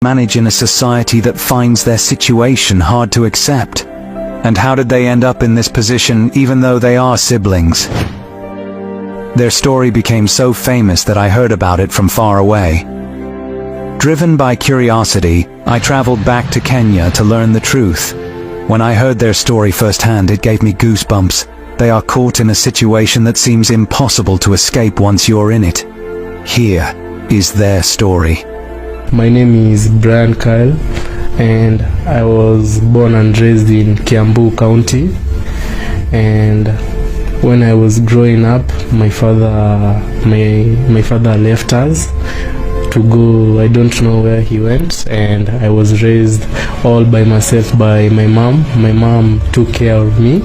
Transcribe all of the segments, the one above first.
manage in a society that finds their situation hard to accept? And how did they end up in this position even though they are siblings? Their story became so famous that I heard about it from far away. Driven by curiosity, I traveled back to Kenya to learn the truth. When I heard their story firsthand, it gave me goosebumps. They are caught in a situation that seems impossible to escape once you're in it. Here is their story. My name is Brian Kyle, and I was born and raised in Kiambu County. And when I was growing up, my father left us to go. I don't know where he went, and I was raised all by myself by my mom. My mom took care of me.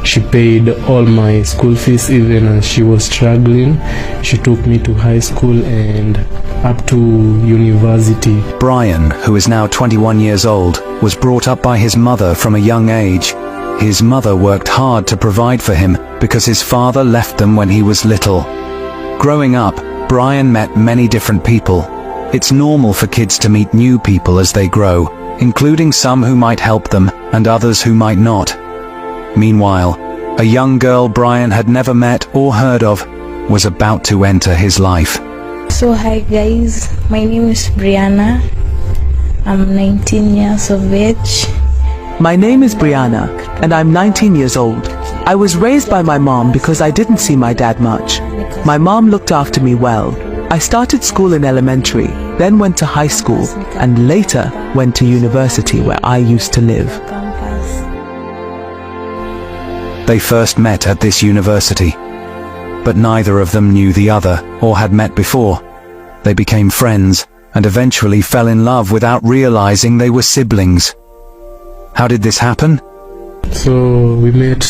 She paid all my school fees even as she was struggling. She took me to high school and up to university. Brian, who is now 21 years old, was brought up by his mother from a young age. His mother worked hard to provide for him because his father left them when he was little. Growing up, Brian met many different people. It's normal for kids to meet new people as they grow, including some who might help them and others who might not. Meanwhile, a young girl Brian had never met or heard of was about to enter his life. So hi guys, my name is Brianna. I'm 19 years of age. My name is Brianna, and I'm 19 years old. I was raised by my mom because I didn't see my dad much. My mom looked after me well. I started school in elementary, then went to high school, and later went to university where I used to live. They first met at this university, but neither of them knew the other or had met before. They became friends and eventually fell in love without realizing they were siblings. How did this happen? So we met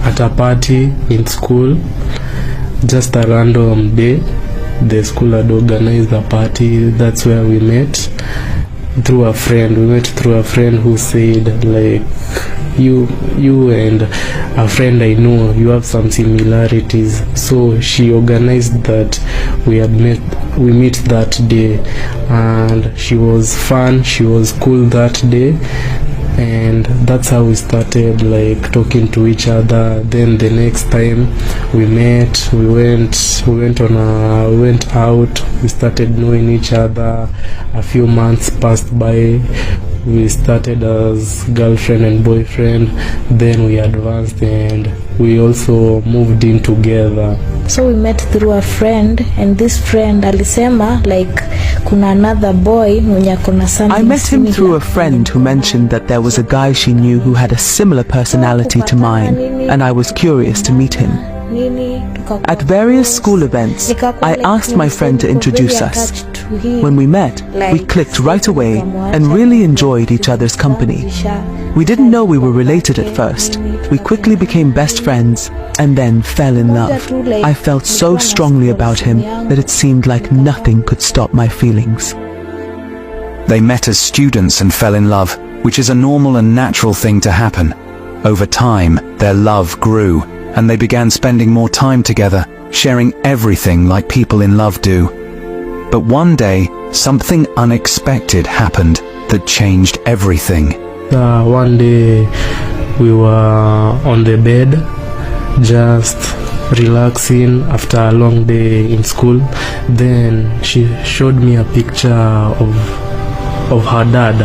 at a party in school, just a random day. The school had organized a party. That's where we met through a friend. We met through a friend who said, like, you and a friend I know, you have some similarities. So she organized that we meet that day, and she was fun, she was cool that day. And that's how we started, like, talking to each other. Then the next time we met, we went out, we started knowing each other. A few months passed by. We started as girlfriend and boyfriend, then we advanced and we also moved in together. So we met through a friend, and this friend alisema like kuna another boy mwenye akona something. I met him through a friend who mentioned that there was a guy she knew who had a similar personality to mine, and I was curious to meet him. At various school events, I asked my friend to introduce us. When we met, we clicked right away and really enjoyed each other's company. We didn't know we were related at first. We quickly became best friends and then fell in love. I felt so strongly about him that it seemed like nothing could stop my feelings. They met as students and fell in love, which is a normal and natural thing to happen. Over time, their love grew, and they began spending more time together, sharing everything like people in love do. But one day, something unexpected happened that changed everything. One day, we were on the bed, just relaxing after a long day in school. Then she showed me a picture of her dad,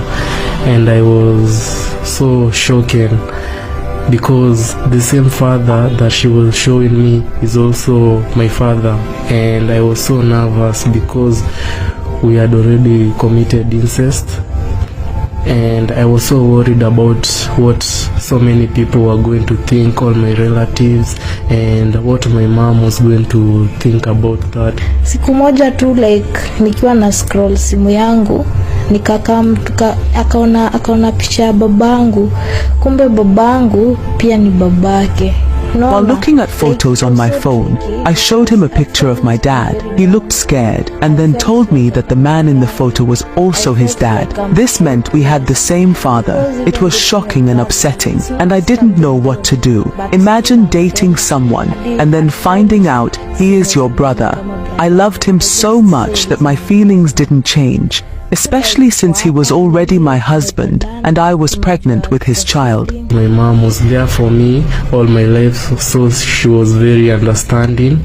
and I was so shocked because the same father that she was showing me is also my father. And I was so nervous because we had already committed incest, and I was so worried about what so many people were going to think, all my relatives, and what my mom was going to think about that. Siku moja tu, like, nikiwa na scroll simu yangu, akaona picha ya babangu, kumbe babangu pia ni babake. While looking at photos on my phone, I showed him a picture of my dad. He looked scared and then told me that the man in the photo was also his dad. This meant we had the same father. It was shocking and upsetting, and I didn't know what to do. Imagine dating someone and then finding out he is your brother. I loved him so much that my feelings didn't change. especially since he was already my husband and I was pregnant with his child. My mom was there for me all my life, so she was very understanding,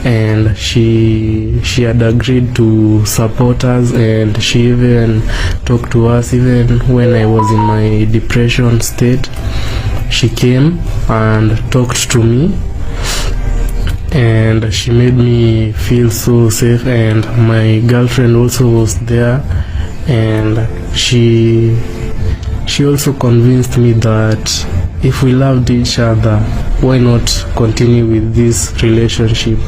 and she had agreed to support us, and she even talked to us even when I was in my depression state. She came and talked to me, and she made me feel so safe, and my girlfriend also was there, and she also convinced me that if we loved each other, why not continue with this relationship.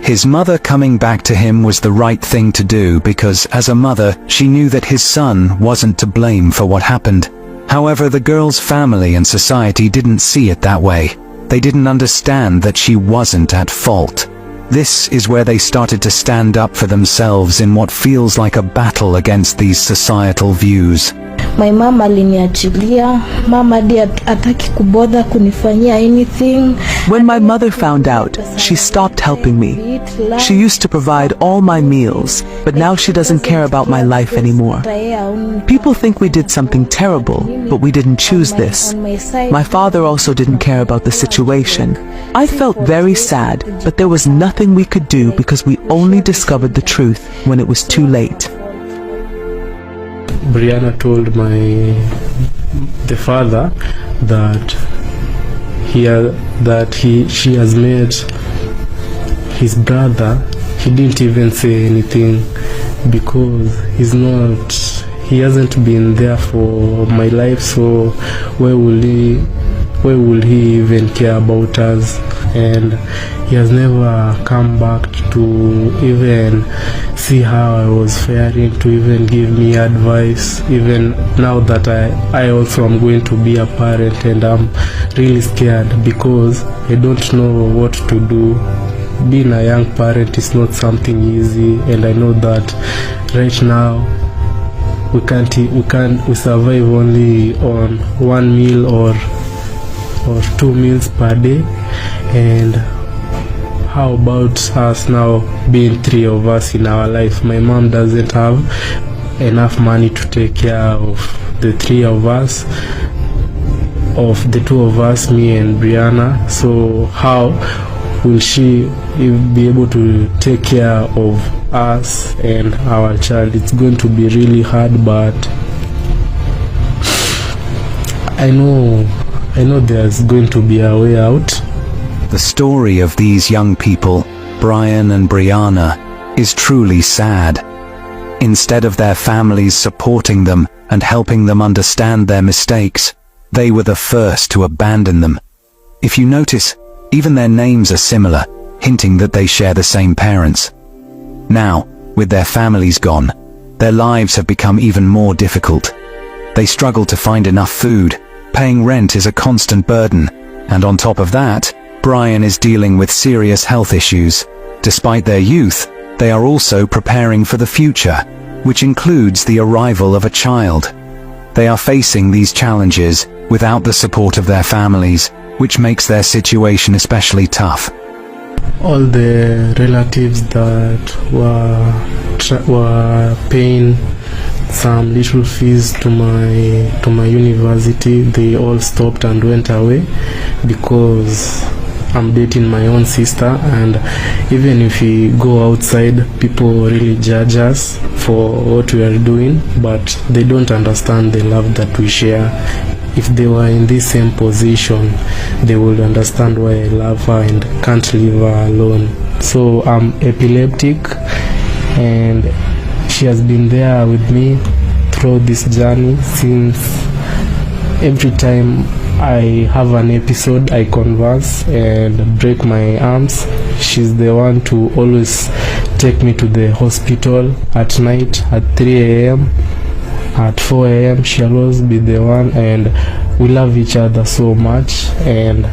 His mother coming back to him was the right thing to do because, as a mother, she knew that his son wasn't to blame for what happened. However, the girl's family and society didn't see it that way. They didn't understand that she wasn't at fault. This is where they started to stand up for themselves in what feels like a battle against these societal views. My mom aliniachilia, mama hadi hataki kubother kunifanyia anything. When my mother found out, she stopped helping me. She used to provide all my meals, but now she doesn't care about my life anymore. People think we did something terrible, but we didn't choose this. My father also didn't care about the situation. I felt very sad, but there was nothing we could do because we only discovered the truth when it was too late. Brianna told the father that she has met his brother. He didn't even say anything because he hasn't been there for my life, so why will he even care about us? And he has never come back to even see how I was faring, to even give me advice, even now that I also am going to be a parent, and I'm really scared because I don't know what to do. Being a young parent is not something easy, and I know that right now we survive only on one meal or 2 meals per day. And how about us now being 3 of us in our life? My mom doesn't have enough money to take care of the 3 of us, of the 2 of us, me and Brianna. So how will she be able to take care of us and our child? It's going to be really hard, but I know there's going to be a way out. The story of these young people, Brian and Brianna, is truly sad. Instead of their families supporting them and helping them understand their mistakes, they were the first to abandon them. If you notice, even their names are similar, hinting that they share the same parents. Now, with their families gone, their lives have become even more difficult. They struggle to find enough food, paying rent is a constant burden, and on top of that, Brian is dealing with serious health issues. Despite their youth, they are also preparing for the future, which includes the arrival of a child. They are facing these challenges without the support of their families, which makes their situation especially tough. All the relatives that were paying some little fees to my university, they all stopped and went away because I'm dating my own sister, and even if we go outside, people really judge us for what we are doing, but they don't understand the love that we share. If they were in this same position, they would understand why I love her and can't leave her alone. So I'm epileptic, and she has been there with me through this journey since. Every time I have an episode, I converse and break my arms. She's the one to always take me to the hospital at night at 3 a.m. At 4 a.m. she'll always be the one, and we love each other so much, and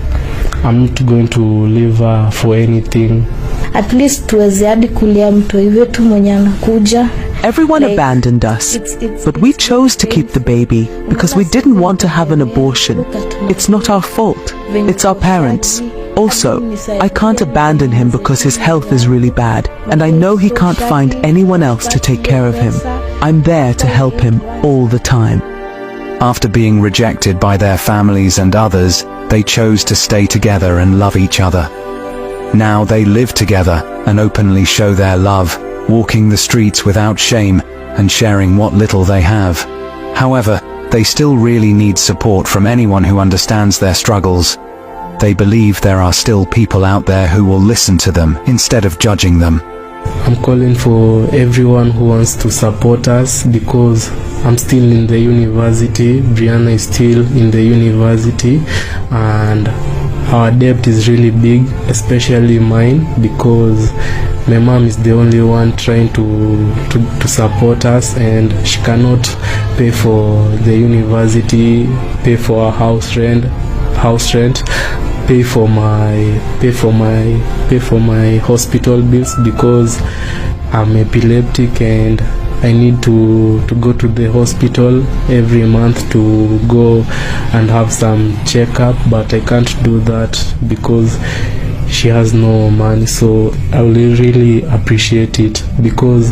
I'm not going to leave her for anything. At least tuweze hadi kulia mtoi wetu mwenye anakuja. Everyone abandoned us, but we chose to keep the baby because we didn't want to have an abortion. It's not our fault. It's our parents. Also, I can't abandon him because his health is really bad, and I know he can't find anyone else to take care of him. I'm there to help him all the time. After being rejected by their families and others, they chose to stay together and love each other. Now they live together and openly show their love, walking the streets without shame and sharing what little they have. However, they still really need support from anyone who understands their struggles. They believe there are still people out there who will listen to them instead of judging them. I'm calling for everyone who wants to support us because I'm still in the university, Brianna is still in the university, and our debt is really big, especially mine, because my mom is the only one trying to support us, and she cannot pay for the university, pay for our house rent, pay for my hospital bills, because I'm epileptic and I need to go to the hospital every month to go and have some checkup, but I can't do that because she has no money. So I will really appreciate it, because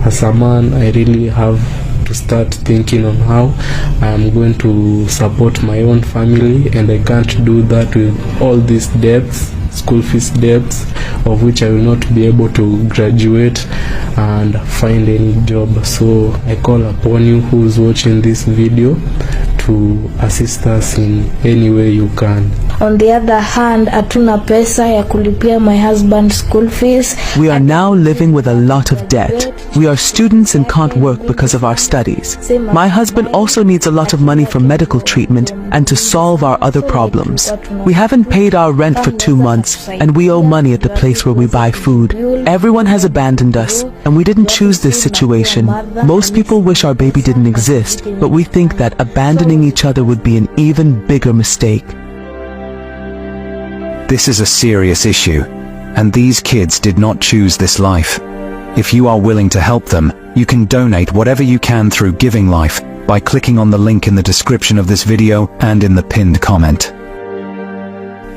as a man I really have to start thinking on how I am going to support my own family, and I can't do that with all these debts, school fees debts, of which I will not be able to graduate and find any job. So I call upon you who's watching this video to assist us in any way you can. On the other hand, hatuna pesa ya kulipia my husband's school fees. We are now living with a lot of debt. We are students and can't work because of our studies. My husband also needs a lot of money for medical treatment and to solve our other problems. We haven't paid our rent for 2 months, and we owe money at the place where we buy food. Everyone has abandoned us, and we didn't choose this situation. Most people wish our baby didn't exist, but we think that abandoning each other would be an even bigger mistake. This is a serious issue, and these kids did not choose this life. If you are willing to help them, you can donate whatever you can through Giving Life by clicking on the link in the description of this video and in the pinned comment.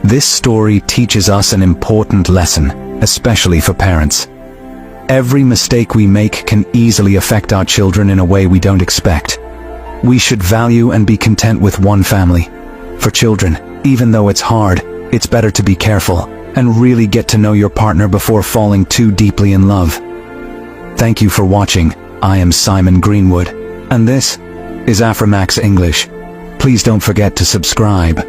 This story teaches us an important lesson, especially for parents. Every mistake we make can easily affect our children in a way we don't expect. We should value and be content with one family. For children, even though it's hard, it's better to be careful and really get to know your partner before falling too deeply in love. Thank you for watching. I am Simon Greenwood, and this is Afromax English. Please don't forget to subscribe.